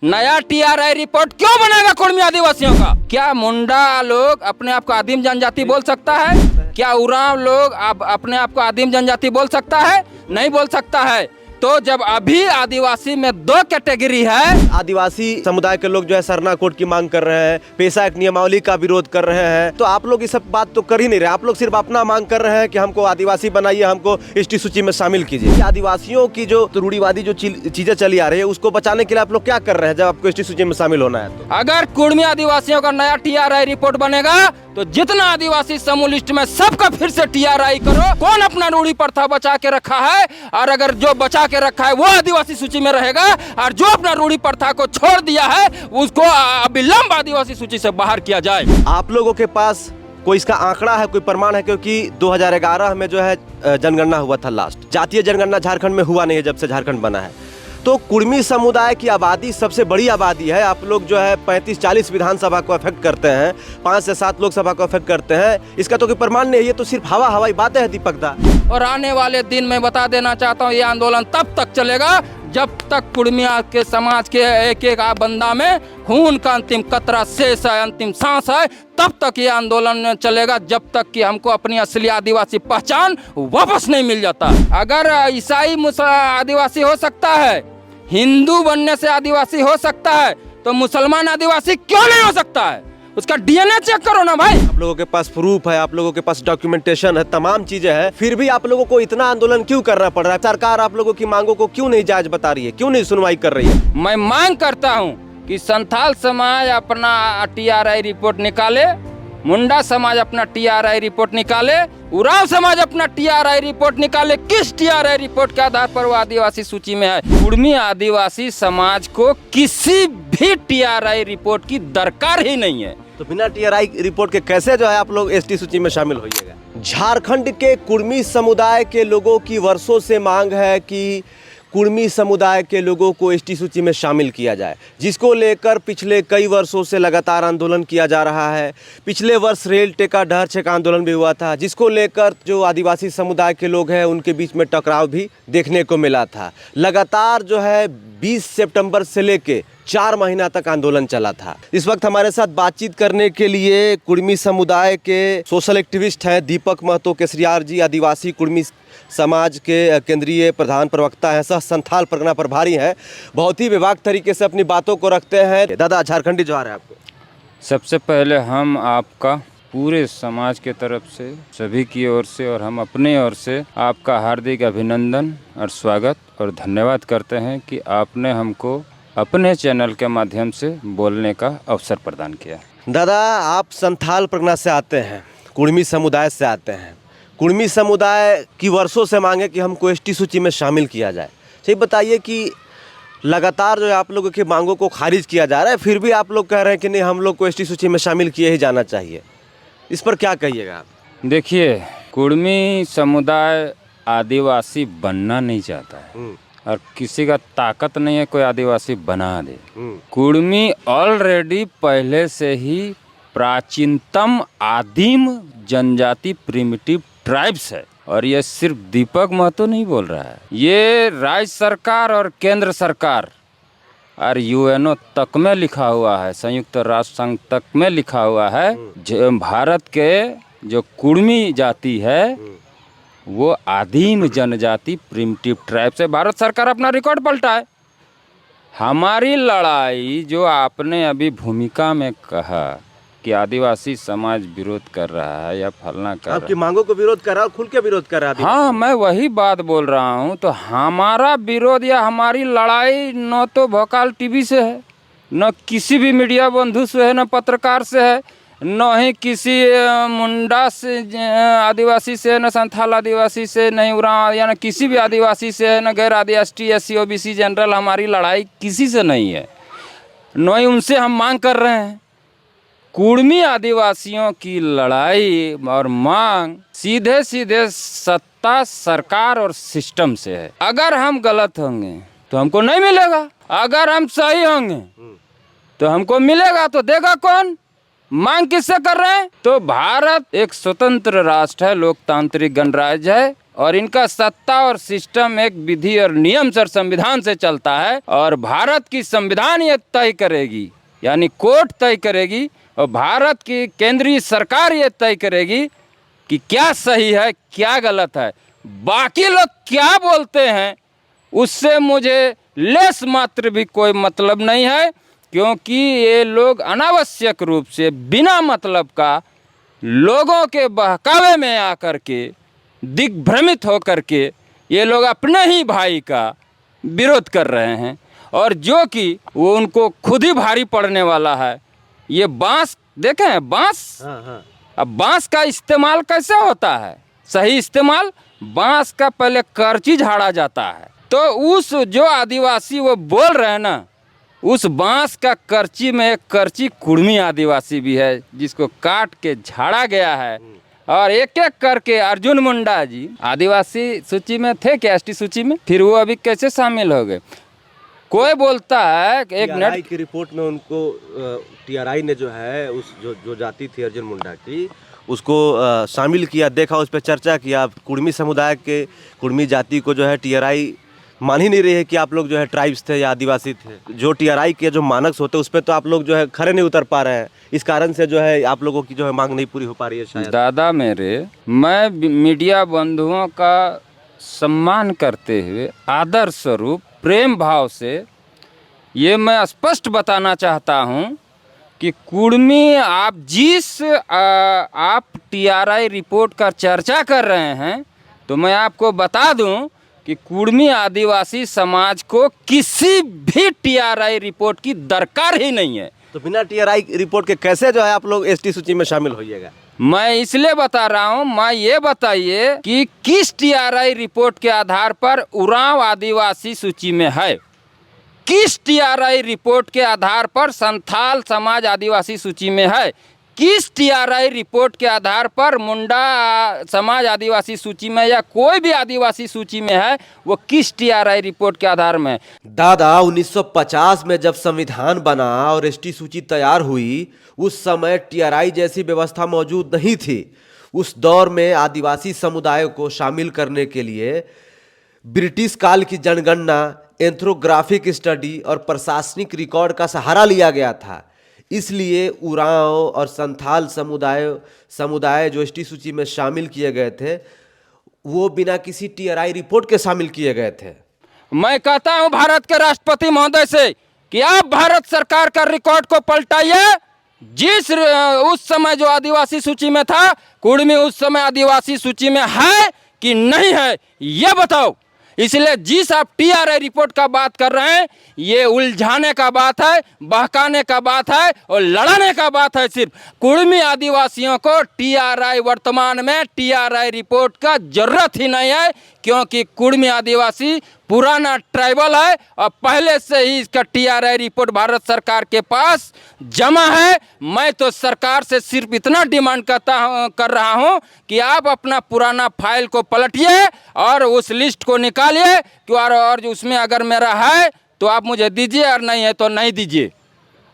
नया TRI report क्यों बनेगा कुर्मी आदिवासियों का? क्या मुंडा लोग अपने आप को आदिम जनजाति बोल सकता है? क्या उरांव लोग अपने आप को आदिम जनजाति बोल सकता है? नहीं बोल सकता है। तो जब अभी आदिवासी में दो कैटेगरी है, आदिवासी समुदाय के लोग जो है सरना कोड की मांग कर रहे हैं, पेशा एक नियमावली का विरोध कर रहे हैं, तो आप लोग ये सब बात तो कर ही नहीं रहे। आप लोग सिर्फ अपना मांग कर रहे हैं कि हमको आदिवासी बनाइए, हमको एसटी सूची में शामिल कीजिए। आदिवासियों की जो रूढ़िवादी जो चीजें चली आ रही है उसको बचाने के लिए आप लोग क्या कर रहे हैं जब आपको एसटी सूची में शामिल होना है? तो अगर कुर्मी आदिवासियों का नया टीआरआई रिपोर्ट बनेगा तो जितना आदिवासी समूह लिस्ट में सबका फिर से टीआरआई करो। कौन अपना रूढ़ी प्रथा बचा के रखा है, और अगर जो बचा के रखा है वो आदिवासी सूची में रहेगा, और जो अपना रूढ़ी प्रथा को छोड़ दिया है उसको अविलंब आदिवासी सूची से बाहर किया जाए। आप लोगों के पास कोई इसका आंकड़ा है, कोई प्रमाण है? क्योंकि 2011 में जो है जनगणना हुआ था लास्ट, जातीय जनगणना झारखंड में हुआ नहीं है जब से झारखंड बना है। तो कुर्मी समुदाय की आबादी सबसे बड़ी आबादी है। आप लोग जो है 35-40 विधानसभा को अफेक्ट करते हैं, 5 से 7 लोकसभा को अफेक्ट करते हैं। इसका तो कोई प्रमाण नहीं है, ये तो सिर्फ हवाई बातें हैं दीपक दा। और आने वाले दिन में बता देना चाहता हूँ, ये आंदोलन तब तक चलेगा जब तक कुर्मिया के समाज के एक एक बंदा में खून का अंतिम कतरा शेष है, अंतिम सांस है, तब तक ये आंदोलन चलेगा, जब तक कि हमको अपनी असली आदिवासी पहचान वापस नहीं मिल जाता। अगर ईसाई आदिवासी हो सकता है, हिंदू बनने से आदिवासी हो सकता है, तो मुसलमान आदिवासी क्यों नहीं हो सकता है? उसका डीएनए चेक करो ना भाई। आप लोगों के पास प्रूफ है, आप लोगों के पास डॉक्यूमेंटेशन है, तमाम चीजें हैं, फिर भी आप लोगों को इतना आंदोलन क्यों करना पड़ रहा है? सरकार आप लोगों की मांगों को क्यों नहीं जायज बता रही है, क्यों नहीं सुनवाई कर रही है? मैं मांग करता हूँ कि संथाल समाज अपना टीआरआई रिपोर्ट निकाले, मुंडा समाज अपना टीआरआई रिपोर्ट निकाले, उरांव समाज अपना टीआरआई रिपोर्ट निकाले। किस टीआरआई रिपोर्ट के आधार पर वो आदिवासी सूची में है? कुर्मी आदिवासी समाज को किसी भी टीआरआई रिपोर्ट की दरकार ही नहीं है। तो बिना टीआरआई रिपोर्ट के कैसे जो है आप लोग एसटी सूची में शामिल होइएगा? झारखंड के कुर्मी समुदाय के लोगों की वर्षों से मांग है कि कुर्मी समुदाय के लोगों को एसटी सूची में शामिल किया जाए, जिसको लेकर पिछले कई वर्षों से लगातार आंदोलन किया जा रहा है। पिछले वर्ष रेल टेका डहर छेक आंदोलन भी हुआ था, जिसको लेकर जो आदिवासी समुदाय के लोग हैं उनके बीच में टकराव भी देखने को मिला था। लगातार जो है 20 सितंबर से लेके 4 महीना तक आंदोलन चला था। इस वक्त हमारे साथ बातचीत करने के लिए कुर्मी समुदाय के सोशल एक्टिविस्ट हैं दीपक महतो केसरियार जी, आदिवासी कुर्मी समाज के केंद्रीय प्रधान प्रवक्ता हैं, सह संथाल परगना प्रभारी हैं, बहुत ही विभाग तरीके से अपनी बातों को रखते हैं। दादा झारखंडी जोहार है आपको। सबसे पहले हम आपका पूरे समाज के तरफ से, सभी की ओर से और हम अपने ओर से आपका हार्दिक अभिनंदन और स्वागत और धन्यवाद करते हैं कि आपने हमको अपने चैनल के माध्यम से बोलने का अवसर प्रदान किया। दादा, आप संथाल परगना से आते हैं, कुर्मी समुदाय से आते हैं। कुर्मी समुदाय की वर्षों से मांगे कि हमको एसटी सूची में शामिल किया जाए। सही बताइए कि लगातार जो है आप लोगों की मांगों को खारिज किया जा रहा है, फिर भी आप लोग कह रहे हैं कि नहीं, हम लोग को एसटी सूची में शामिल किए ही जाना चाहिए। इस पर क्या कहिएगा आप? देखिए, कुर्मी समुदाय आदिवासी बनना नहीं चाहता है और किसी का ताकत नहीं है कोई आदिवासी बना दे। कुर्मी ऑलरेडी पहले से ही प्राचीनतम आदिम जनजाति प्रिमिटिव ट्राइब्स है, और ये सिर्फ दीपक महतो नहीं बोल रहा है, ये राज्य सरकार और केंद्र सरकार और यूएनओ तक में लिखा हुआ है, संयुक्त राष्ट्र संघ तक में लिखा हुआ है। भारत के जो कुर्मी जाति है वो आदिम जनजाति प्रिमिटिव ट्राइब से भारत सरकार अपना रिकॉर्ड पलटा है। हमारी लड़ाई जो आपने अभी भूमिका में कहा कि आदिवासी समाज विरोध कर रहा है या फलना कर आपकी मांगों को विरोध कर रहा है, खुल के विरोध कर रहा है। हाँ, मैं वही बात बोल रहा हूँ। तो हमारा विरोध या हमारी लड़ाई न तो भोकाल टीवी से है, न किसी भी मीडिया बंधु से है, न पत्रकार से है, न ही किसी मुंडा से आदिवासी से, न संथाल आदिवासी से, नहीं उरांव या न किसी भी आदिवासी से है, न गैर आदिवासी SC OBC जनरल। हमारी लड़ाई किसी से नहीं है, न ही उनसे हम मांग कर रहे हैं। कुर्मी आदिवासियों की लड़ाई और मांग सीधे सीधे सत्ता, सरकार और सिस्टम से है। अगर हम गलत होंगे तो हमको नहीं मिलेगा, अगर हम सही होंगे तो हमको मिलेगा। तो देगा कौन? मांग किससे कर रहे हैं? तो भारत एक स्वतंत्र राष्ट्र है, लोकतांत्रिक गणराज्य है, और इनका सत्ता और सिस्टम एक विधि और नियम से और संविधान से चलता है। और भारत की संविधान ये तय करेगी, यानी कोर्ट तय करेगी, और भारत की केंद्रीय सरकार ये तय करेगी कि क्या सही है क्या गलत है। बाकी लोग क्या बोलते हैं उससे मुझे लेस मात्र भी कोई मतलब नहीं है, क्योंकि ये लोग अनावश्यक रूप से बिना मतलब का लोगों के बहकावे में आकर के दिग्भ्रमित होकर के ये लोग अपने ही भाई का विरोध कर रहे हैं, और जो कि वो उनको खुद ही भारी पड़ने वाला है। ये बांस देखें हैं, बांस, अब बांस का इस्तेमाल कैसे होता है, सही इस्तेमाल, बांस का पहले करची झाड़ा जाता है। तो उस जो आदिवासी वो बोल रहे हैं ना, उस बांस का करची में एक करची कुर्मी आदिवासी भी है जिसको काट के झाड़ा गया है। और एक एक करके अर्जुन मुंडा जी आदिवासी सूची में थे क्या, एसटी सूची में, फिर वो अभी कैसे शामिल हो गए। कोई बोलता है कि एक टीआरआई की रिपोर्ट में उनको टीआरआई ने जो है उस जो जाति थी अर्जुन मुंडा की उसको शामिल किया, देखा, उस पर चर्चा किया। कुर्मी समुदाय के कुर्मी जाति को जो है टीआरआई मान ही नहीं रही है कि आप लोग जो है ट्राइब्स थे या आदिवासी थे। जो टीआरआई के जो मानक होते हैं उस पर तो आप लोग जो है खड़े नहीं उतर पा रहे हैं। इस कारण से जो है आप लोगों की जो है मांग नहीं पूरी हो पा रही है शायद। दादा मेरे, मैं मीडिया बंधुओं का सम्मान करते हुए आदर स्वरूप प्रेम भाव से ये मैं स्पष्ट बताना चाहता हूँ कि कुर्मी आप आप टीआरआई रिपोर्ट का चर्चा कर रहे हैं, तो मैं आपको बता दूं कि कुर्मी आदिवासी समाज को किसी भी टीआरआई रिपोर्ट की दरकार ही नहीं है। तो बिना टीआरआई रिपोर्ट के कैसे जो है आप लोग एसटी सूची में शामिल होइएगा? मैं इसलिए बता रहा हूँ, मैं ये बताइए कि किस टीआरआई रिपोर्ट के आधार पर उरांव आदिवासी सूची में है, किस टीआरआई रिपोर्ट के आधार पर संथाल समाज आदिवासी सूची में है, किस टीआरआई रिपोर्ट के आधार पर मुंडा समाज आदिवासी सूची में या कोई भी आदिवासी सूची में है, वो किस टीआरआई रिपोर्ट के आधार में। दादा 1950 में जब संविधान बना और एसटी सूची तैयार हुई, उस समय टीआरआई जैसी व्यवस्था मौजूद नहीं थी। उस दौर में आदिवासी समुदाय को शामिल करने के लिए ब्रिटिश काल की जनगणना, एंथ्रोग्राफिक स्टडी और प्रशासनिक रिकॉर्ड का सहारा लिया गया था। इसलिए उरांव और संथाल समुदाय जो एसटी सूची में शामिल किए गए थे वो बिना किसी टीआरआई रिपोर्ट के शामिल किए गए थे। मैं कहता हूं भारत के राष्ट्रपति महोदय से कि आप भारत सरकार का रिकॉर्ड को पलटाइए। उस समय जो आदिवासी सूची में था, कुर्मी उस समय आदिवासी सूची में है कि नहीं है, ये बताओ। इसलिए जिस आप टीआरआई रिपोर्ट का बात कर रहे हैं, ये उलझाने का बात है, बहकाने का बात है और लड़ाने का बात है। सिर्फ कुर्मी आदिवासियों को टीआरआई, वर्तमान में टीआरआई रिपोर्ट का जरूरत ही नहीं है, क्योंकि कुर्मी आदिवासी पुराना ट्राइबल है और पहले से ही इसका टीआरआई रिपोर्ट भारत सरकार के पास जमा है। मैं तो सरकार से सिर्फ इतना डिमांड कर रहा हूं कि आप अपना पुराना फाइल को पलटिए और उस लिस्ट को निकालिए कि और उसमें अगर मेरा है तो आप मुझे दीजिए और नहीं है तो नहीं दीजिए।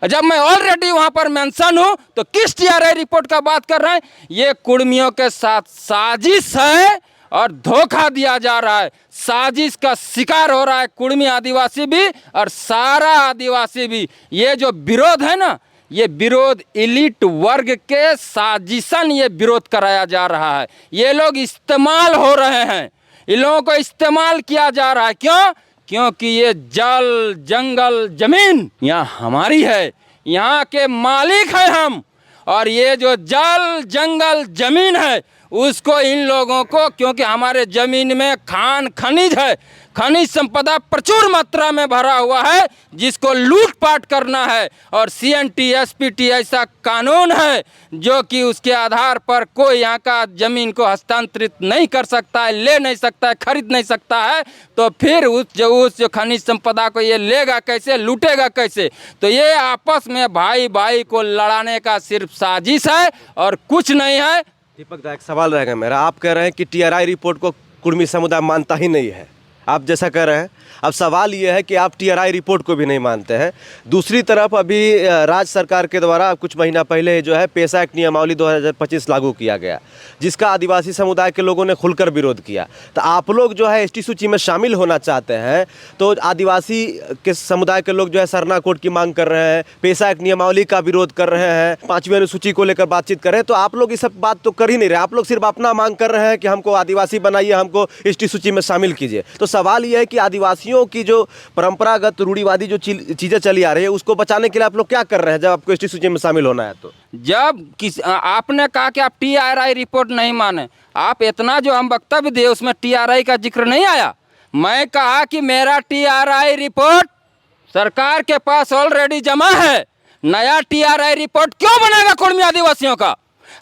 जब मैं ऑलरेडी वहां पर मेंशन हूं तो किस टीआरआई रिपोर्ट का बात कर रहे हैं? ये कुर्मियों के साथ साजिश है और धोखा दिया जा रहा है। साजिश का शिकार हो रहा है कुर्मी आदिवासी भी और सारा आदिवासी भी। ये जो विरोध है ना, ये विरोध एलिट वर्ग के साजिशन ये विरोध कराया जा रहा है। ये लोग इस्तेमाल हो रहे हैं, इन लोगों को इस्तेमाल किया जा रहा है। क्यों? क्योंकि ये जल, जंगल, जमीन यहाँ हमारी है, यहाँ के मालिक हैं हम। और ये जो जल, जंगल, जमीन है उसको इन लोगों को, क्योंकि हमारे ज़मीन में खान खनिज है, खनिज संपदा प्रचुर मात्रा में भरा हुआ है, जिसको लूटपाट करना है। और सीएनटी, एसपीटी ऐसा कानून है जो कि उसके आधार पर कोई यहाँ का ज़मीन को हस्तांतरित नहीं कर सकता है, ले नहीं सकता है, खरीद नहीं सकता है। तो फिर उस खनिज संपदा को ये लेगा कैसे, लूटेगा कैसे? तो ये आपस में भाई भाई को लड़ाने का सिर्फ साजिश है और कुछ नहीं है। दीपक दा, एक सवाल रहेगा मेरा। आप कह रहे हैं कि टीआरआई रिपोर्ट को कुर्मी समुदाय मानता ही नहीं है, आप जैसा कह रहे हैं। अब सवाल ये है कि आप टीआरआई रिपोर्ट को भी नहीं मानते हैं। दूसरी तरफ अभी राज्य सरकार के द्वारा कुछ महीना पहले जो है पेशा एक्ट नियमावली 2025 लागू किया गया, जिसका आदिवासी समुदाय के लोगों ने खुलकर विरोध किया। तो आप लोग जो है एसटी सूची में शामिल होना चाहते हैं, तो आदिवासी के समुदाय के लोग जो है सरना कोड की मांग कर रहे हैं, पेशा एक्ट नियमावली का विरोध कर रहे हैं, 5वीं अनुसूची को लेकर बातचीत कर रहे हैं, तो आप लोग ये सब बात तो कर ही नहीं रहे। आप लोग सिर्फ अपना मांग कर रहे हैं कि हमको आदिवासी बनाइए, हमको एसटी सूची में शामिल कीजिए। तो सवाल ये है कि आदिवासियों की जो परंपरागत रूढ़िवादी जो चीजें चली आ रही है उसको बचाने के लिए आप लोग क्या कर रहे हैं जब आपको एसटी सूची में शामिल होना है? तो जब आपने कहा कि आप टीआरआई रिपोर्ट नहीं माने, आप इतना जो हम वक्तव्य दिए उसमें टीआरआई का जिक्र नहीं आया। मैं कहा कि मेरा टीआरआई रिपोर्ट सरकार के पास ऑलरेडी जमा है, नया टीआरआई रिपोर्ट क्यों बनेगा कुर्मी आदिवासियों का?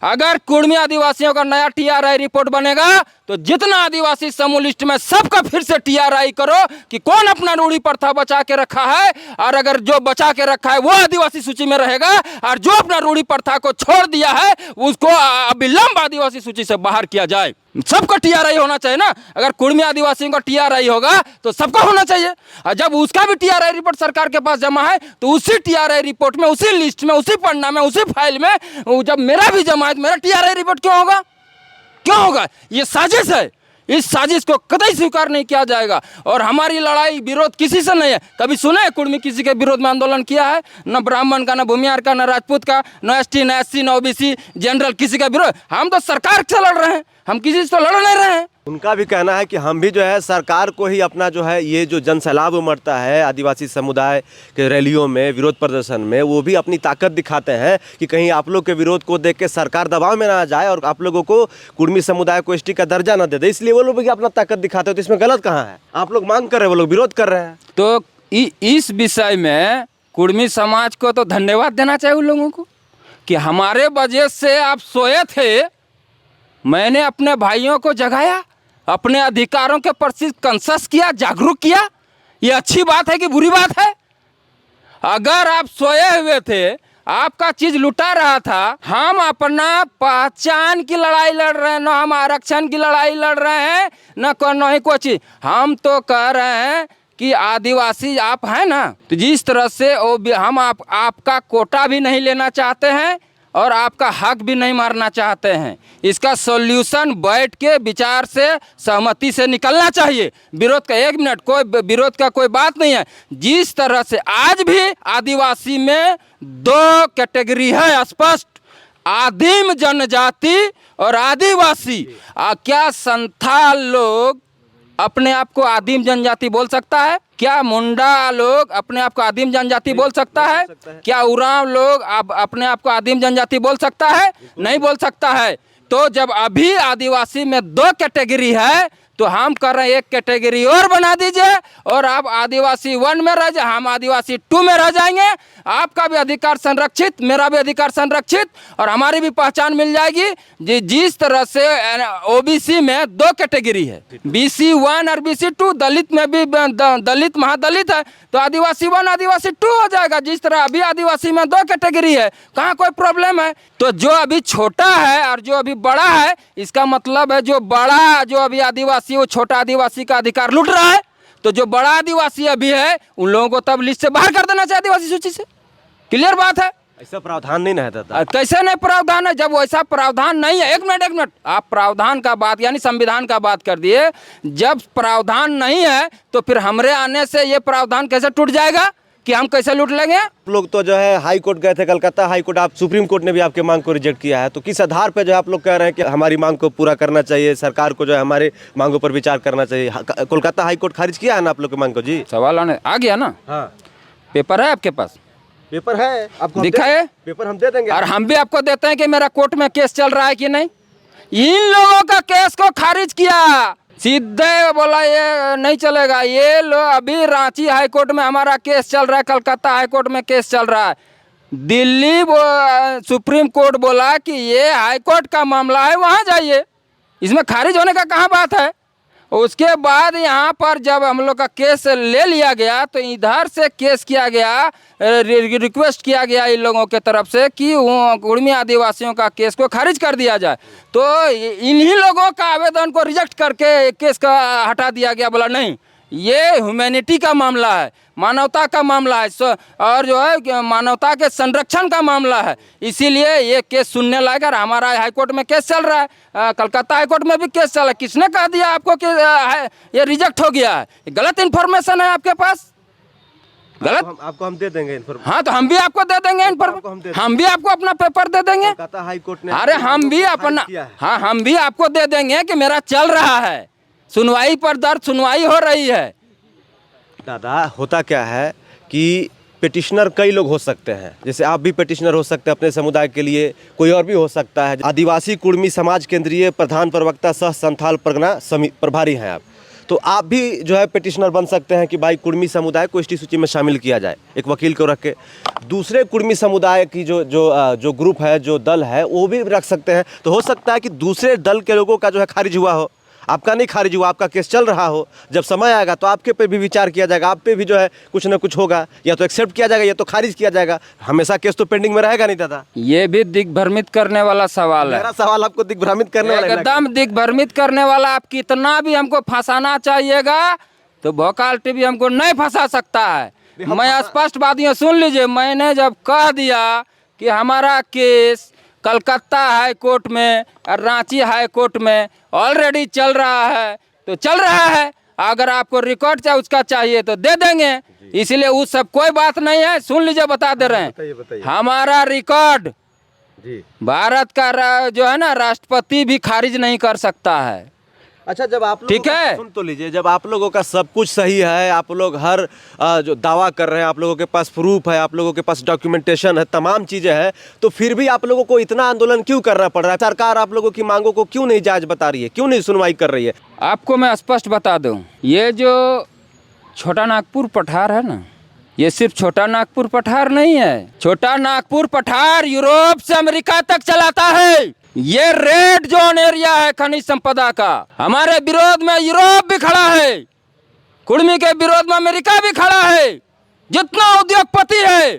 अगर कुर्मी आदिवासियों का नया टीआरआई रिपोर्ट बनेगा तो जितना आदिवासी समूह लिस्ट में सबका फिर से टीआरआई करो कि कौन अपना रूढ़ी प्रथा बचा के रखा है, और अगर जो बचा के रखा है वो आदिवासी सूची में रहेगा, और जो अपना रूढ़ी प्रथा को छोड़ दिया है उसको अविलंब आदिवासी सूची से बाहर किया जाए। सबका टीआरआई होना चाहिए ना। अगर कुर्मी आदिवासियों का टीआरआई होगा तो सबका होना चाहिए, और जब उसका भी टीआरआई रिपोर्ट सरकार के पास जमा है तो उसी टीआरआई रिपोर्ट में, उसी लिस्ट में, उसी पन्ना में, उसी फाइल में जब मेरा भी जमा है तो मेरा टीआरआई रिपोर्ट क्यों होगा? क्यों होगा? ये साजिश है। इस साजिश को कतई स्वीकार नहीं किया जाएगा। और हमारी लड़ाई विरोध किसी से नहीं है। कभी सुने है कुर्मी किसी के विरोध में आंदोलन किया है? न ब्राह्मण का, न भूमिहार का, न राजपूत का, न एसटी, न एससी, न ओबीसी, जनरल, किसी का विरोध। हम तो सरकार से लड़ रहे हैं, हम किसी से तो लड़ नहीं रहे हैं। उनका भी कहना है कि हम भी जो है सरकार को ही अपना जो है ये जो जन सैलाब उमड़ता है आदिवासी समुदाय के रैलियों में, विरोध प्रदर्शन में, वो भी अपनी ताकत दिखाते हैं कि कहीं आप लोग के विरोध को देख के सरकार दबाव में ना आ जाए और आप लोगों को कुर्मी समुदाय को एसटी का दर्जा ना दे दे, इसलिए वो लोग भी अपना ताकत दिखाते हैं। तो इसमें गलत कहाँ है? आप लोग मांग कर रहे हैं, वो लोग विरोध कर रहे हैं। तो इस विषय में कुर्मी समाज को तो धन्यवाद देना चाहिए उन लोगों को कि हमारे वजह से आप सोए थे, मैंने अपने भाइयों को जगाया, अपने अधिकारों के प्रति कंसस किया, जागरूक किया। ये अच्छी बात है कि बुरी बात है? अगर आप सोए हुए थे, आपका चीज लुटा रहा था, हम अपना पहचान की लड़ाई लड़ रहे हैं, न हम आरक्षण की लड़ाई लड़ रहे हैं, न ही कोई चीज। हम तो कह रहे हैं कि आदिवासी आप हैं ना, तो जिस तरह से हम आपका कोटा भी नहीं लेना चाहते हैं और आपका हक भी नहीं मारना चाहते हैं। इसका सॉल्यूशन बैठ के विचार से, सहमति से निकलना चाहिए। विरोध का 1 मिनट, कोई विरोध का कोई बात नहीं है। जिस तरह से आज भी आदिवासी में 2 कैटेगरी है स्पष्ट, आदिम जनजाति और आदिवासी। क्या संथाल लोग अपने आप को आदिम जनजाति बोल सकता है? क्या मुंडा लोग अपने आप को आदिम जनजाति बोल सकता है? क्या उरांव लोग अपने आप को आदिम जनजाति बोल सकता है? नहीं बोल सकता है। तो जब अभी आदिवासी में 2 कैटेगरी है तो हम कर रहे हैं 1 कैटेगरी और बना दीजिए, और आप आदिवासी 1 में रह जाए, हम आदिवासी 2 में रह जाएंगे। आपका भी अधिकार संरक्षित, मेरा भी अधिकार संरक्षित, और हमारी भी पहचान मिल जाएगी। जिस तरह से ओबीसी में 2 कैटेगरी है, BC 1 और BC 2, दलित में भी दलित महादलित है, तो आदिवासी 1 आदिवासी 2 हो जाएगा। जिस तरह अभी आदिवासी में 2 कैटेगरी है, कहाँ कोई प्रॉब्लम है? तो जो अभी छोटा है और जो अभी बड़ा है, इसका मतलब है जो बड़ा, जो अभी आदिवासी, वो छोटा आदिवासी का अधिकार लूट रहा है। तो जो बड़ा आदिवासी अभी है उन लोगों को तब लिस्ट से बाहर कर देना चाहिए, आदिवासी सूची से। क्लियर बात है? ऐसा प्रावधान नहीं रहता था। कैसे नहीं प्रावधान है? जब वैसा प्रावधान नहीं है, 1 मिनट, आप प्रावधान का बात यानी संविधान का बात कर दिए। जब प्रावधान नहीं है तो फिर हमरे आने से ये प्रावधान कैसे टूट जाएगा कि हम कैसे लूट लेंगे? आप लोग तो जो है हाई कोर्ट गए थे, कलकत्ता हाई कोर्ट, आप सुप्रीम कोर्ट ने भी आपके मांग को रिजेक्ट किया है। तो किस आधार पे जो है आप लोग कह रहे हैं कि हमारी मांग को पूरा करना चाहिए, सरकार को जो है हमारे मांगों पर विचार करना चाहिए? कोलकाता हाई कोर्ट खारिज किया है ना आप लोग की मांग को? जी, सवाल आ गया ना। हाँ, पेपर है आपके पास? पेपर है, आपको दिखाए? पेपर हम दे देंगे, और हम भी आपको देते हैं कि मेरा कोर्ट में केस चल रहा है कि नहीं। इन लोगों का केस को खारिज किया, सीधे बोला ये नहीं चलेगा। ये लोग अभी रांची हाई कोर्ट में हमारा केस चल रहा है, कलकत्ता हाई कोर्ट में केस चल रहा है, दिल्ली सुप्रीम कोर्ट बोला कि ये हाई कोर्ट का मामला है, वहाँ जाइए, इसमें खारिज होने का कहाँ बात है। उसके बाद यहाँ पर जब हम लोग का केस ले लिया गया तो इधर से केस किया गया, रिक्वेस्ट किया गया इन लोगों के तरफ से कि कुर्मी आदिवासियों का केस को खारिज कर दिया जाए। तो इन्हीं लोगों का आवेदन को रिजेक्ट करके केस का हटा दिया गया। बोला नहीं, ये ह्यूमैनिटी का मामला है, मानवता का मामला है, और जो है कि मानवता के संरक्षण का मामला है। इसीलिए ये केस सुनने लायक है। हमारा हाईकोर्ट में केस चल रहा है, कलकत्ता हाईकोर्ट में भी केस चल रहा है। किसने कह दिया आपको कि ये रिजेक्ट हो गया है? गलत इन्फॉर्मेशन है आपके पास, गलत। आपको हम दे देंगे इन्फॉर्मेशन। हाँ, तो हम भी आपको दे देंगे इन्फॉर्मेशन, हम भी आपको अपना पेपर दे देंगे। कलकत्ता हाई कोर्ट ने, अरे हम भी अपना, हाँ हम भी आपको दे देंगे कि मेरा चल रहा है, सुनवाई पर दर्ज सुनवाई हो रही है। दादा होता क्या है कि पिटिशनर कई लोग हो सकते हैं, जैसे आप भी पिटिशनर हो सकते हैं अपने समुदाय के लिए, कोई और भी हो सकता है। आदिवासी कुर्मी समाज केंद्रीय प्रधान प्रवक्ता सह संथाल परगना प्रभारी हैं आप, तो आप भी जो है पिटिशनर बन सकते हैं कि भाई कुर्मी समुदाय को एसटी सूची में शामिल किया जाए, एक वकील को रख के। दूसरे कुर्मी समुदाय की जो ग्रुप है, जो दल है, वो भी रख सकते हैं। तो हो सकता है कि दूसरे दल के लोगों का जो है खारिज हुआ हो, आपका नहीं खारिज हुआ, आपका केस चल रहा हो। जब समय आएगा तो आपके पे भी विचार किया जाएगा, आप पे भी जो है कुछ ना कुछ होगा, या तो एक्सेप्ट किया जाएगा या तो खारिज किया जाएगा। हमेशा केस तो पेंडिंग में रहेगा नहीं दादा। ये भी दिग्भ्रमित करने वाला सवाल है। मेरा सवाल आपको दिग्भ्रमित करने वाला है? एकदम दिग्भ्रमित करने वाला। आप कितना भी हमको फंसाना चाहिएगा तो भोकाल टीवी हमको नहीं फंसा सकता है। मैं स्पष्ट बात ये सुन लीजिए, मैंने जब कह दिया कि हमारा केस कलकत्ता हाई कोर्ट में और रांची हाई कोर्ट में ऑलरेडी चल रहा है, तो चल रहा है। अगर आपको रिकॉर्ड चाहिए उसका चाहिए तो दे देंगे, इसलिए उस सब कोई बात नहीं है। सुन लीजिए, बता दे रहे हैं, बताइए। हमारा रिकॉर्ड जी, भारत का जो है ना, राष्ट्रपति भी खारिज नहीं कर सकता है। अच्छा, जब आप लोग ठीक है, सुन तो लीजिए, जब आप लोगों का सब कुछ सही है, आप लोग हर जो दावा कर रहे हैं, आप लोगों के पास प्रूफ है, आप लोगों के पास डॉक्यूमेंटेशन है, तमाम चीज़ें हैं, तो फिर भी आप लोगों को इतना आंदोलन क्यों करना पड़ रहा है? सरकार आप लोगों की मांगों को क्यों नहीं जांच बता रही है, क्यों नहीं सुनवाई कर रही है? आपको मैं स्पष्ट बता दूं, ये जो छोटा नागपुर पठार है ना, ये सिर्फ छोटा नागपुर पठार नहीं है। छोटा नागपुर पठार यूरोप से अमेरिका तक चलाता है। ये रेड जोन एरिया है खनिज संपदा का। हमारे विरोध में यूरोप भी खड़ा है, कुर्मी के विरोध में अमेरिका भी खड़ा है। जितना उद्योगपति है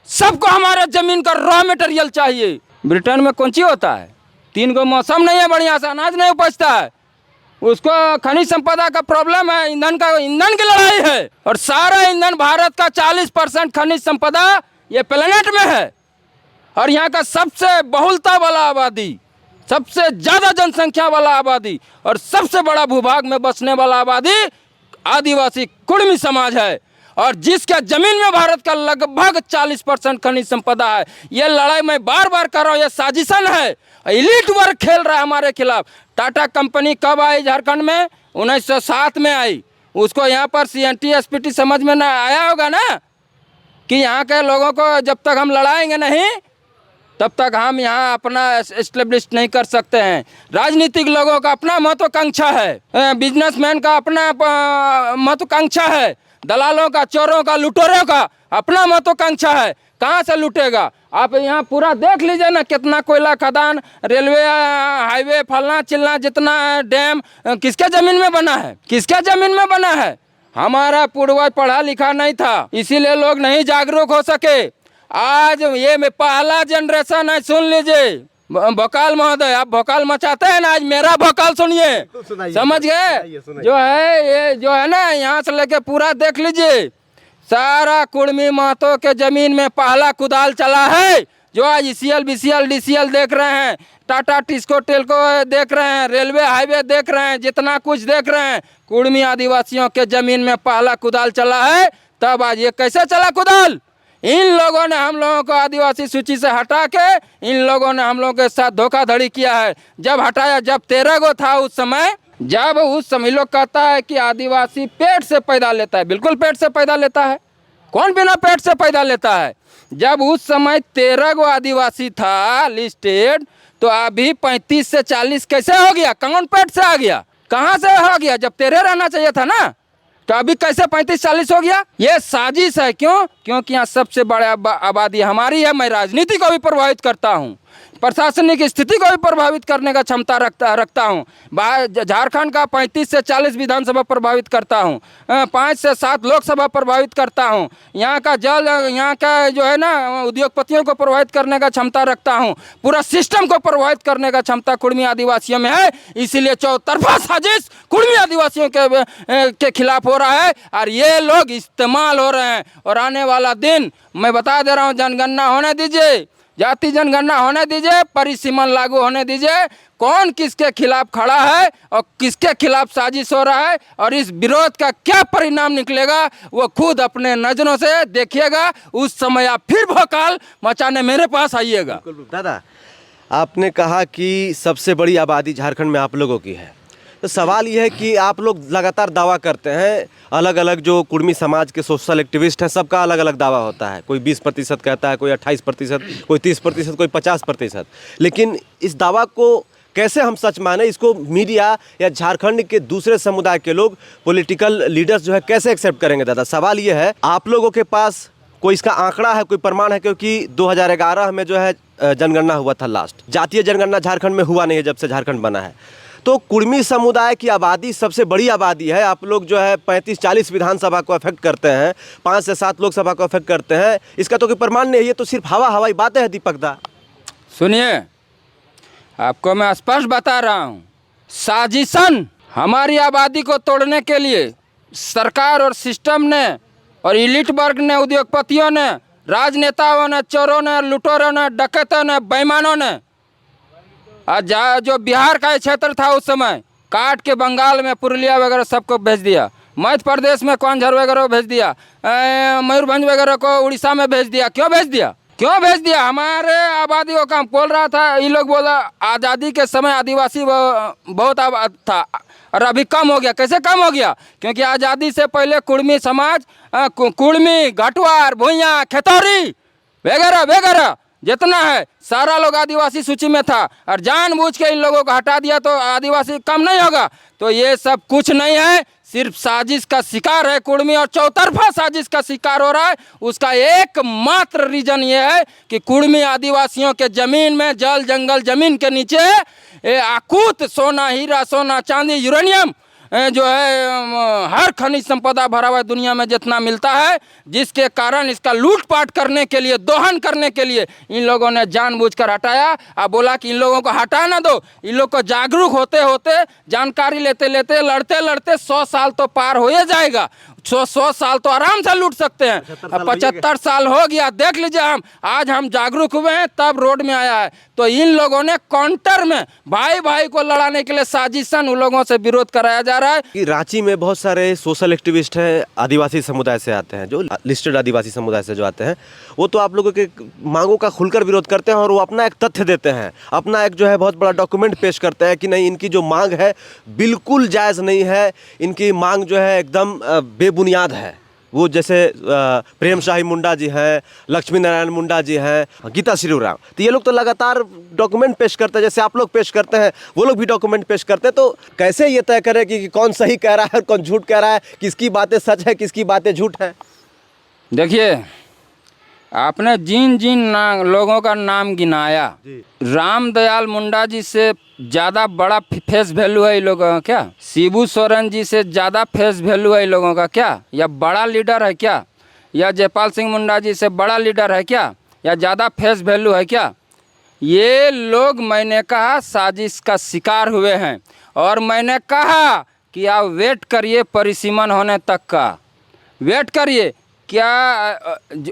सबको हमारे जमीन का रॉ मटेरियल चाहिए। ब्रिटेन में कौन सी होता है, 3 गो मौसम नहीं है, बढ़िया से अनाज नहीं उपजता है, उसको खनिज संपदा का प्रॉब्लम है, ईंधन की लड़ाई है। और सारा ईंधन भारत का 40% खनिज संपदा ये प्लेनेट में है। और यहाँ का सबसे बहुलता वाला आबादी, सबसे ज्यादा जनसंख्या वाला आबादी और सबसे बड़ा भूभाग में बसने वाला आबादी आदिवासी कुर्मी समाज है। और जिसके जमीन में भारत का लगभग 40% खनिज संपदा है। ये लड़ाई मैं बार बार कर रहा हूँ, ये साजिशन है, एलीट वर्ग खेल रहा है हमारे खिलाफ। टाटा कंपनी कब आई झारखंड में? 1907 में आई। उसको यहाँ पर CNT SPT समझ में ना आया होगा ना, कि यहाँ के लोगों को जब तक हम लड़ाएंगे नहीं तब तक हम यहाँ अपना एस्टेब्लिश नहीं कर सकते हैं। राजनीतिक लोगों का अपना महत्वाकांक्षा है, बिजनेसमैन का अपना महत्वाकांक्षा है, दलालों का, चोरों का, लुटेरों का अपना महत्वाकांक्षा है। कहाँ से लूटेगा? आप यहाँ पूरा देख लीजिए ना, कितना कोयला खदान, रेलवे, हाईवे, फलना चिलना, जितना डैम किसके जमीन में बना है, किसके जमीन में बना है? हमारा पूर्वज पढ़ा लिखा नहीं था, इसीलिए लोग नहीं जागरूक हो सके। आज ये में पहला जनरेशन है, सुन लीजिए भोकाल महोदय, आप भोकाल मचाते हैं ना, आज मेरा भोकाल सुनिए, समझ गए? जो है ये जो है ना, यहाँ से लेके पूरा देख लीजिए, सारा कुर्मी महतो के जमीन में पहला कुदाल चला है। जो आज ECL, BCL, DCL देख रहे हैं, टाटा टिस्को टेल्को देख रहे हैं, रेलवे हाईवे देख रहे हैं, जितना कुछ देख रहे हैं, कुर्मी आदिवासियों के जमीन में पहला कुदाल चला है। तब आज ये कैसे चला कुदाल? इन लोगों ने हम लोगों को आदिवासी सूची से हटा के इन लोगों ने हम लोगों के साथ धोखाधड़ी किया है। जब हटाया, जब 13 गो था उस समय, जब उस समय लोग कहता है कि आदिवासी पेट से पैदा लेता है, बिल्कुल पेट से पैदा लेता है। कौन बिना पेट से पैदा लेता है? जब उस समय 13 गो आदिवासी था लिस्टेड, तो अभी 35 से 40 कैसे हो गया? कौन पेट से आ गया? कहाँ से हो गया? जब 13 रहना चाहिए था ना, तो अभी कैसे 35-40 हो गया? ये साजिश है। क्यों? क्योंकि यहाँ सबसे बड़ा आबादी हमारी है। मैं राजनीति को भी प्रभावित करता हूँ। प्रशासनिक स्थिति को भी प्रभावित करने का क्षमता रखता हूँ। झारखंड का 35 से 40 विधानसभा प्रभावित करता हूँ, 5 से 7 लोकसभा प्रभावित करता हूँ। यहाँ का जल, यहाँ का जो है ना उद्योगपतियों को प्रभावित करने का क्षमता रखता हूँ। पूरा सिस्टम को प्रभावित करने का क्षमता कुर्मी आदिवासियों में है। इसीलिए चौतरफा साजिश कुर्मी आदिवासियों के खिलाफ हो रहा है और ये लोग इस्तेमाल हो रहे हैं। और आने वाला दिन मैं बता दे रहा हूँ, जनगणना होने दीजिए, जाति जनगणना होने दीजिए, परिसीमन लागू होने दीजिए। कौन किसके खिलाफ खड़ा है और किसके खिलाफ साजिश हो रहा है और इस विरोध का क्या परिणाम निकलेगा वो खुद अपने नजरों से देखिएगा। उस समय आप फिर भौकाल मचाने मेरे पास आइएगा। दादा, आपने कहा कि सबसे बड़ी आबादी झारखंड में आप लोगों की है, तो सवाल यह है कि आप लोग लगातार दावा करते हैं, अलग अलग जो कुर्मी समाज के सोशल एक्टिविस्ट हैं सबका अलग अलग दावा होता है। कोई 20% कहता है, कोई 28%, कोई 30%, कोई 50%। लेकिन इस दावा को कैसे हम सच माने, इसको मीडिया या झारखंड के दूसरे समुदाय के लोग, पॉलिटिकल लीडर्स जो है कैसे एक्सेप्ट करेंगे? दादा, सवाल ये है, आप लोगों के पास कोई इसका आंकड़ा है, कोई प्रमाण है? क्योंकि 2011 में जो है जनगणना हुआ था लास्ट, जातीय जनगणना झारखंड में हुआ नहीं है जब से झारखंड बना है। तो कुर्मी समुदाय की आबादी सबसे बड़ी आबादी है। आप लोग जो है 35-40 विधानसभा को अफेक्ट करते हैं, 5 से 7 लोकसभा को अफेक्ट करते हैं। इसका तो कोई प्रमाण नहीं है, ये तो सिर्फ हवाई बातें हैं दीपक दा। सुनिए, आपको मैं स्पष्ट बता रहा हूँ, साजिशन हमारी आबादी को तोड़ने के लिए सरकार और सिस्टम ने और इलिट वर्ग ने, उद्योगपतियों ने, राजनेताओं ने, चोरों ने, लुटेरों ने, डकैतों ने, बेईमानों ने, जो बिहार का क्षेत्र था उस समय काट के बंगाल में पुरुलिया वगैरह सबको भेज दिया, मध्य प्रदेश में कौंझर वगैरह को भेज दिया, मयूरभंज वगैरह को उड़ीसा में भेज दिया। क्यों भेज दिया? क्यों भेज दिया? हमारे आबादी को कम बोल रहा था, ये लोग बोला आज़ादी के समय आदिवासी बहुत आबाद था और अभी कम हो गया। कैसे कम हो गया? क्योंकि आज़ादी से पहले कुर्मी समाज, कुर्मी, घटवार, भुइयाँ, खेतौरी वगैरह वगैरह जितना है सारा लोग आदिवासी सूची में था और जानबूझ के इन लोगों को हटा दिया तो आदिवासी कम नहीं होगा। तो ये सब कुछ नहीं है, सिर्फ साजिश का शिकार है कुर्मी और चौतरफा साजिश का शिकार हो रहा है। उसका एकमात्र रीजन ये है कि कुर्मी आदिवासियों के जमीन में, जल जंगल जमीन के नीचे अकूत सोना, हीरा, सोना, चांदी, यूरेनियम जो है हर खनिज संपदा भरा हुआ दुनिया में जितना मिलता है, जिसके कारण इसका लूटपाट करने के लिए, दोहन करने के लिए इन लोगों ने जानबूझकर हटाया। अब बोला कि इन लोगों को हटा ना दो। इन लोग को जागरूक होते होते, जानकारी लेते लेते, लड़ते लड़ते 100 साल तो पार हो ही जाएगा। 100 साल तो आराम से लूट सकते हैं। 75 साल हो गया, देख लीजिए। आज हम जागरूक हुए हैं तब रोड में आया है। तो इन लोगों ने काउंटर में भाई भाई को लड़ाने के लिए साजिशन उन लोगों से विरोध कराया जा रहा है। कि रांची में बहुत सारे सोशल एक्टिविस्ट हैं, आदिवासी समुदाय से आते हैं, जो लिस्टेड आदिवासी समुदाय से जो आते हैं, वो तो आप लोगों के मांगों का खुलकर विरोध करते हैं और वो अपना एक तथ्य देते हैं, अपना एक जो है बहुत बड़ा डॉक्यूमेंट पेश करते हैं कि नहीं, इनकी जो मांग है बिल्कुल जायज़ नहीं है, इनकी मांग जो है एकदम बेबुनियाद है। वो जैसे प्रेम शाही मुंडा जी हैं, लक्ष्मी नारायण मुंडा जी हैं, गीता श्रीराम, तो ये लोग तो लगातार डॉक्यूमेंट पेश करते हैं, जैसे आप लोग पेश करते हैं वो लोग भी डॉक्यूमेंट पेश करते हैं। तो कैसे ये तय करें कि कौन सही कह रहा है और कौन झूठ कह रहा है, किसकी बातें सच है, किसकी बातें झूठ है? देखिए, आपने जिन जिन लोगों का नाम गिनाया, रामदयाल मुंडा जी से ज़्यादा बड़ा फेस वैल्यू है इन लोगों का क्या? शिबू सोरेन जी से ज़्यादा फेस वैल्यू है इन लोगों का क्या? या बड़ा लीडर है क्या? या जयपाल सिंह मुंडा जी से बड़ा लीडर है क्या? या ज़्यादा फेस वैल्यू है क्या? ये लोग, मैंने कहा, साजिश का शिकार हुए हैं। और मैंने कहा कि आप वेट करिए परिसीमन होने तक का, वेट करिए। क्या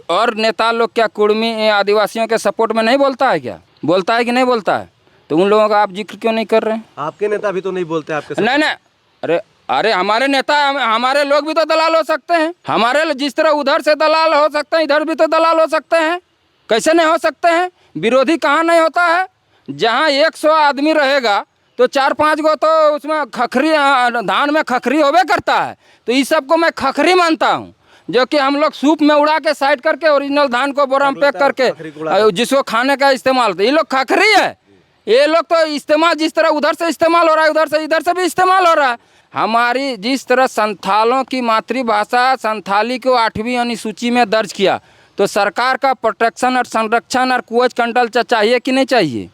और नेता लोग क्या कुर्मी आदिवासियों के सपोर्ट में नहीं बोलता है क्या? बोलता है कि नहीं बोलता है? तो उन लोगों का आप जिक्र क्यों नहीं कर रहे हैं? आपके नेता भी तो नहीं बोलते आपके? नहीं नहीं, अरे हमारे नेता, हमारे लोग भी तो दलाल हो सकते हैं। हमारे जिस तरह उधर से दलाल हो सकते हैं, इधर भी तो दलाल हो सकते हैं। कैसे नहीं हो सकते हैं? विरोधी कहाँ नहीं होता है? जहाँ 100 आदमी रहेगा तो 4-5 गो तो उसमें खखरी, धान में खखरी होबे करता है। तो इस सबको मैं खखरी मानता हूँ, जो कि हम लोग सूप में उड़ा के साइड करके ओरिजिनल धान को बोरा में पैक करके जिसको खाने का इस्तेमाल, तो ये लोग खखरी है। ये लोग तो इस्तेमाल जिस तरह उधर से इस्तेमाल हो रहा है, उधर से इधर से भी इस्तेमाल हो रहा है। हमारी जिस तरह संथालों की मातृभाषा संथाली को 8वीं अनुसूची में दर्ज किया, तो सरकार का प्रोटेक्शन और संरक्षण और कूच कंट्रोल चाहिए कि नहीं चाहिए?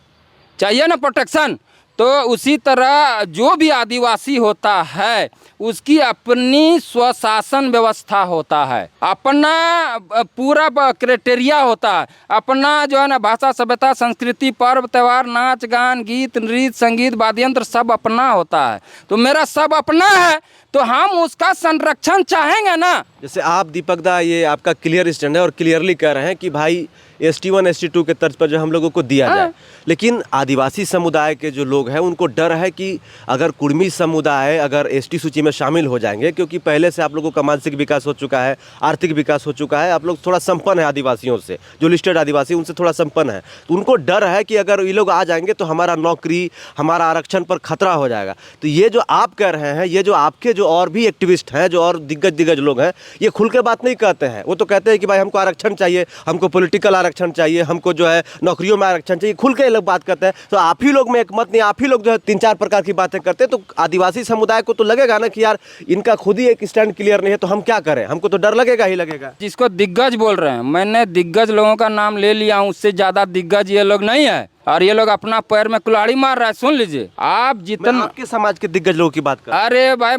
चाहिए ना प्रोटेक्शन। तो उसी तरह जो भी आदिवासी होता है उसकी अपनी स्वशासन व्यवस्था होता है, अपना पूरा क्राइटेरिया होता है, अपना जो है ना भाषा सभ्यता संस्कृति पर्व त्यौहार नाच गान गीत नृत्य संगीत वाद्य यंत्र सब अपना होता है। तो मेरा सब अपना है तो हम उसका संरक्षण चाहेंगे ना। जैसे आप दीपक दा ये आपका क्लियर स्टैंड है और क्लियरली कह रहे हैं कि भाई ST1 ST2 के तर्ज पर जो हम लोगों को दिया जाए, लेकिन आदिवासी समुदाय के जो लोग हैं उनको डर है कि अगर कुर्मी समुदाय अगर ST सूची में शामिल हो जाएंगे, क्योंकि पहले से आप लोगों का मानसिक विकास हो चुका है, आर्थिक विकास हो चुका है, आप लोग थोड़ा संपन्न है आदिवासियों से, जो लिस्टेड आदिवासी उनसे थोड़ा संपन्न है, तो उनको डर है कि अगर ये लोग आ जाएंगे तो हमारा नौकरी हमारा आरक्षण पर खतरा हो जाएगा। तो ये जो आप कह रहे हैं, ये जो आपके जो और भी एक्टिविस्ट हैं, जो और दिग्गज लोग हैं, ये खुल के बात नहीं कहते हैं। वो तो कहते हैं कि भाई हमको आरक्षण चाहिए, हमको पॉलिटिकल आरक्षण चाहिए, हमको जो है नौकरियों में आरक्षण चाहिए, खुल के लोग बात करते हैं। तो आप ही लोग में एक मत नहीं, आप ही लोग जो है 3-4 प्रकार की बातें करते हैं, तो आदिवासी समुदाय को तो लगेगा ना कि यार इनका खुद ही एक स्टैंड क्लियर नहीं है, तो हम क्या करें, हमको तो डर लगेगा ही लगेगा। जिसको दिग्गज बोल रहे हैं, मैंने दिग्गज लोगों का नाम ले लिया हूँ, उससे ज्यादा दिग्गज ये लोग नहीं है, और ये लोग अपना पैर में कुल्हाड़ी मार रहा है। सुन लीजिए आप जितना आपके समाज के दिग्गज लोगों की बात कर, अरे भाई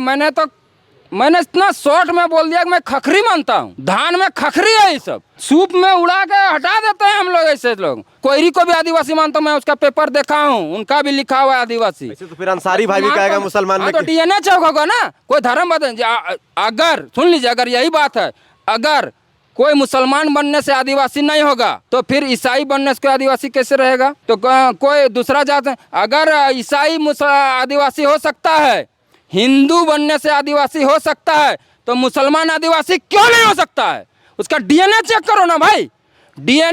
मैंने इतना शॉर्ट में बोल दिया कि मैं खखरी मानता हूँ, धान में खखरी है, ये सब सूप में उड़ा के हटा देते हैं हम लोग। ऐसे लोग कोयरी को भी आदिवासी मानता हूँ, मैं उसका पेपर देखा हूँ, उनका भी लिखा हुआ है आदिवासी। तो फिर अंसारी भाई भी कहेगा मुसलमान में तो DNA चौक होगा ना, कोई धर्म बदल। अगर सुन लीजिए, अगर यही बात है, अगर कोई मुसलमान बनने से आदिवासी नहीं होगा तो फिर ईसाई बनने से कोई आदिवासी कैसे रहेगा? तो कोई दूसरा जात है, अगर ईसाई आदिवासी हो सकता है, हिंदू बनने से आदिवासी हो सकता है, तो मुसलमान आदिवासी क्यों नहीं हो सकता है? उसका DNA चेक करो ना भाई।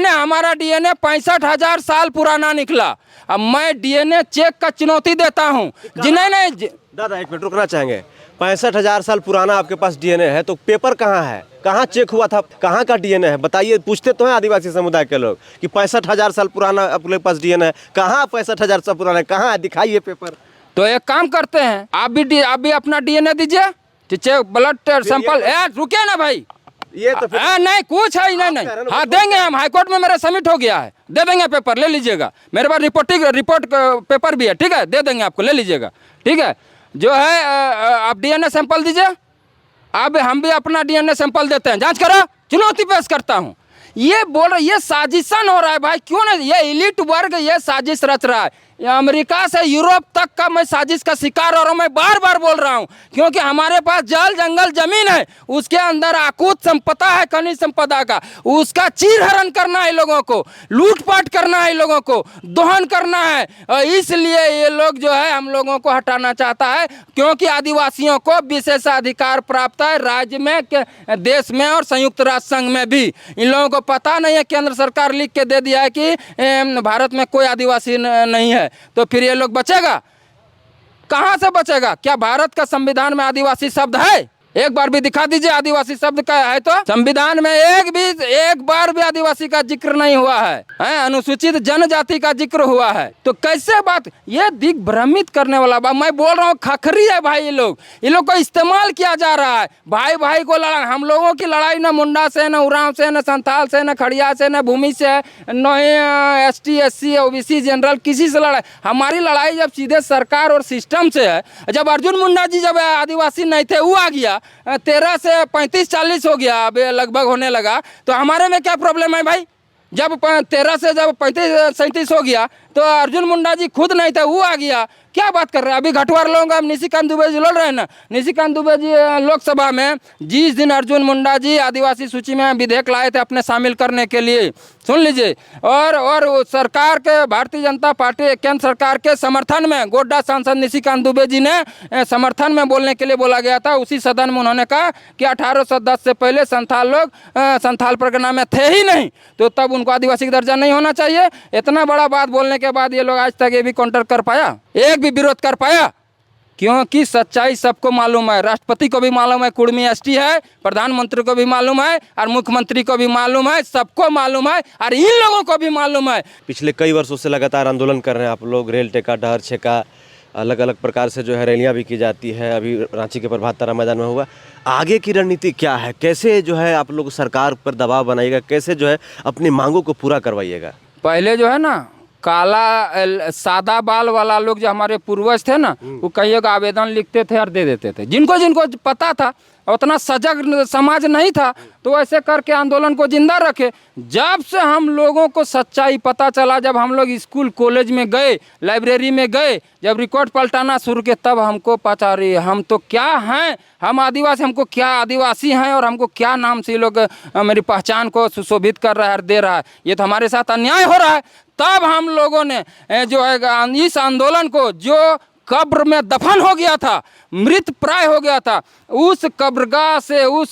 हमारा DNA 65,000 साल पुराना निकला। अब मैं DNA चेक का चुनौती देता हूँ जिन्हें नहीं। दादा एक मिनट रुकना चाहेंगे। 65,000 साल पुराना आपके पास DNA है, तो पेपर कहाँ है, कहाँ चेक हुआ था, कहाँ का DNA है बताइए? पूछते तो हैं आदिवासी समुदाय के लोग कि 65,000 साल पुराना आपके पास DNA है, कहाँ 65,000 साल पुराना है, कहाँ है, दिखाइए पेपर। तो एक काम करते हैं, आप भी अपना DNA दीजिए, ब्लड सैंपल। रुकिए ना भाई, ये तो नहीं कुछ है नहीं। हाँ देंगे हम, हाईकोर्ट में मेरा सबमिट हो गया है, दे देंगे पेपर, ले लीजिएगा। मेरे पास रिपोर्ट पेपर भी है, ठीक है, दे देंगे आपको, ले लीजिएगा, ठीक है। जो है आप DNA सैंपल दीजिए, अब हम भी अपना DNA सैंपल देते हैं, जांच करो। चुनौती पेश करता हूँ, ये बोल रहे, ये साजिशन हो रहा है भाई, क्यों नहीं? ये एलिट वर्ग ये साजिश रच रहा है, अमेरिका से यूरोप तक का मैं साजिश का शिकार हो रहा हूँ। मैं बार बार बोल रहा हूँ, क्योंकि हमारे पास जल जंगल जमीन है, उसके अंदर आकूत संपदा है, खनिज संपदा का, उसका चीरहरण करना है लोगों को, लूटपाट करना है लोगों को, दोहन करना है। और इसलिए ये लोग जो है हम लोगों को हटाना चाहता है, क्योंकि आदिवासियों को विशेषाधिकार प्राप्त है राज्य में, देश में और संयुक्त राष्ट्र संघ में भी। इन लोगों को पता नहीं है, केंद्र सरकार लिख के दे दिया है कि भारत में कोई आदिवासी नहीं है, तो फिर ये लोग बचेगा कहां से? बचेगा क्या? भारत का संविधान में आदिवासी शब्द है? एक बार भी दिखा दीजिए आदिवासी शब्द का है तो। संविधान में एक बार भी आदिवासी का जिक्र नहीं हुआ है, अनुसूचित जनजाति का जिक्र हुआ है। तो कैसे बात, ये दिग्भ्रमित करने वाला बात। मैं बोल रहा हूँ खखरी है भाई, ये लोग को इस्तेमाल किया जा रहा है, भाई भाई को लड़ा। हम लोगों की लड़ाई न मुंडा से, न उरांव से, न संथाल से, न खड़िया से, न भूमि से, न ST SC OBC जनरल, किसी से लड़ाई। हमारी लड़ाई जब सीधे सरकार और सिस्टम से है। जब अर्जुन मुंडा जी जब आदिवासी नहीं थे, वो आ गया, 13 से 35-40 हो गया, अब लगभग होने लगा, तो हमारे में क्या प्रॉब्लम है भाई? जब 13 से जब 35-37 हो गया तो अर्जुन मुंडा जी खुद नहीं थे, वो आ गया। क्या बात कर रहे हैं? अभी घटवार लोग हम निशिकांत दुबे जी लड़ रहे हैं ना, निशिकांत दुबे जी लोकसभा में जिस दिन अर्जुन मुंडा जी आदिवासी सूची में विधेयक लाए थे अपने शामिल करने के लिए, सुन लीजिए, और सरकार के भारतीय जनता पार्टी केंद्र सरकार के समर्थन में गोड्डा सांसद निशिकांत दुबे जी ने समर्थन में बोलने के लिए बोला गया था। उसी सदन में उन्होंने कहा कि 1810 से पहले संथाल लोग संथाल परगना में थे ही नहीं, तो तब उनको आदिवासी का दर्जा नहीं होना चाहिए। इतना बड़ा बात बोलने के बाद ये लोग आज तक ये भी काउंटर कर पाया, एक भी विरोध कर पाया? क्योंकि सच्चाई सबको मालूम है, राष्ट्रपति को भी मालूम है कुर्मी ST है, प्रधानमंत्री को भी मालूम है, और मुख्यमंत्री को भी मालूम है, सबको मालूम है, और इन लोगों को भी मालूम है। पिछले कई वर्षों से लगातार आंदोलन कर रहे हैं आप लोग, रेल टेका, डहर छेका, अलग अलग प्रकार से जो है रैलियाँ भी की जाती है, अभी रांची के प्रभात तारा मैदान में हुआ। आगे की रणनीति क्या है, कैसे जो है आप लोग सरकार पर दबाव बनाइएगा, कैसे जो है अपनी मांगों को पूरा करवाइएगा? पहले जो है ना काला सादा बाल वाला लोग जो हमारे पूर्वज थे ना, वो कई एक आवेदन लिखते थे और दे देते थे। जिनको जिनको पता था, उतना सजग समाज नहीं था, तो ऐसे करके आंदोलन को जिंदा रखे। जब से हम लोगों को सच्चाई पता चला, जब हम लोग स्कूल कॉलेज में गए, लाइब्रेरी में गए, जब रिकॉर्ड पलटाना शुरू किया, तब हमको पता रही हम तो क्या हैं, हम आदिवासी, हमको क्या आदिवासी हैं और हमको क्या नाम से ये लोग मेरी पहचान को सुशोभित कर रहा है और दे रहा है। ये तो हमारे साथ अन्याय हो रहा है। तब हम लोगों ने जो है इस आंदोलन को, जो कब्र में दफन हो गया था, मृत प्राय हो गया था, उस कब्रगाह से, उस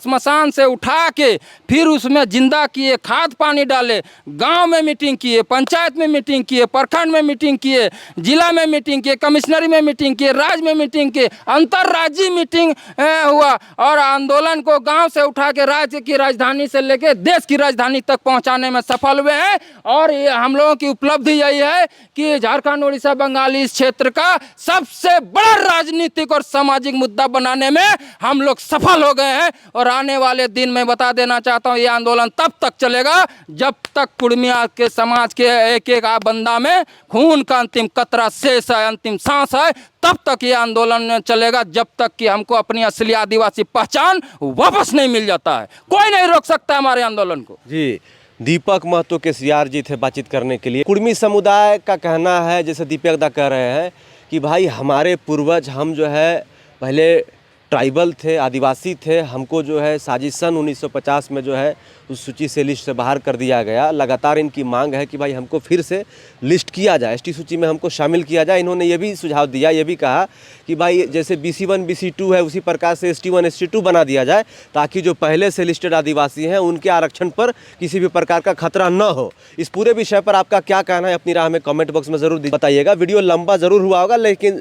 श्मशान से उठा के फिर उसमें जिंदा किए, खाद पानी डाले, गांव में मीटिंग किए, पंचायत में मीटिंग किए, प्रखंड में मीटिंग किए, जिला में मीटिंग किए, कमिश्नरी में मीटिंग किए, राज्य में मीटिंग किए, अंतर्राज्यीय मीटिंग हुआ और आंदोलन को गांव से उठा के राज्य की राजधानी से लेके देश की राजधानी तक पहुंचाने में सफल हुए हैं। और ये हम लोगों की उपलब्धि यही है कि झारखंड, उड़ीसा, बंगाल इस क्षेत्र का सबसे बड़ा राजनीतिक और सामाजिक मुद्दा बनाने में हम लोग सफल हो गए हैं। और आने वाले दिन में बता देना चाहता हूं, ये आंदोलन तब तक चलेगा जब तक कुर्मिया के समाज के एक एक बंदा में खून का अंतिम कतरा शेष है, अंतिम सांस है, तब तक ये आंदोलन चलेगा, जब तक कि हमको अपनी असली आदिवासी पहचान वापस नहीं मिल जाता है। कोई नहीं रोक सकता हमारे आंदोलन को। जी, दीपक महतो के सीआर जी थे बातचीत करने के लिए। कुर्मी समुदाय का कहना है, जैसे दीपक दा कह रहे हैं कि भाई हमारे पूर्वज, हम जो है पहले ट्राइबल थे, आदिवासी थे, हमको जो है साजिशन 1950 में जो है उस सूची से, लिस्ट से बाहर कर दिया गया। लगातार इनकी मांग है कि भाई हमको फिर से लिस्ट किया जाए, एसटी सूची में हमको शामिल किया जाए। इन्होंने ये भी सुझाव दिया, ये भी कहा कि भाई जैसे BC1 BC2 है, उसी प्रकार से ST1 ST2 बना दिया जाए, ताकि जो पहले से लिस्टेड आदिवासी हैं उनके आरक्षण पर किसी भी प्रकार का खतरा न हो। इस पूरे विषय पर आपका क्या कहना है, अपनी राय में कमेंट बॉक्स में ज़रूर बताइएगा। वीडियो लंबा ज़रूर हुआ होगा, लेकिन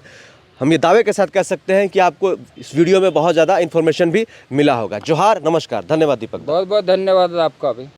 हम ये दावे के साथ कह सकते हैं कि आपको इस वीडियो में बहुत ज़्यादा इन्फॉर्मेशन भी मिला होगा। जोहार, नमस्कार, धन्यवाद दीपक। बहुत बहुत धन्यवाद आपका भी।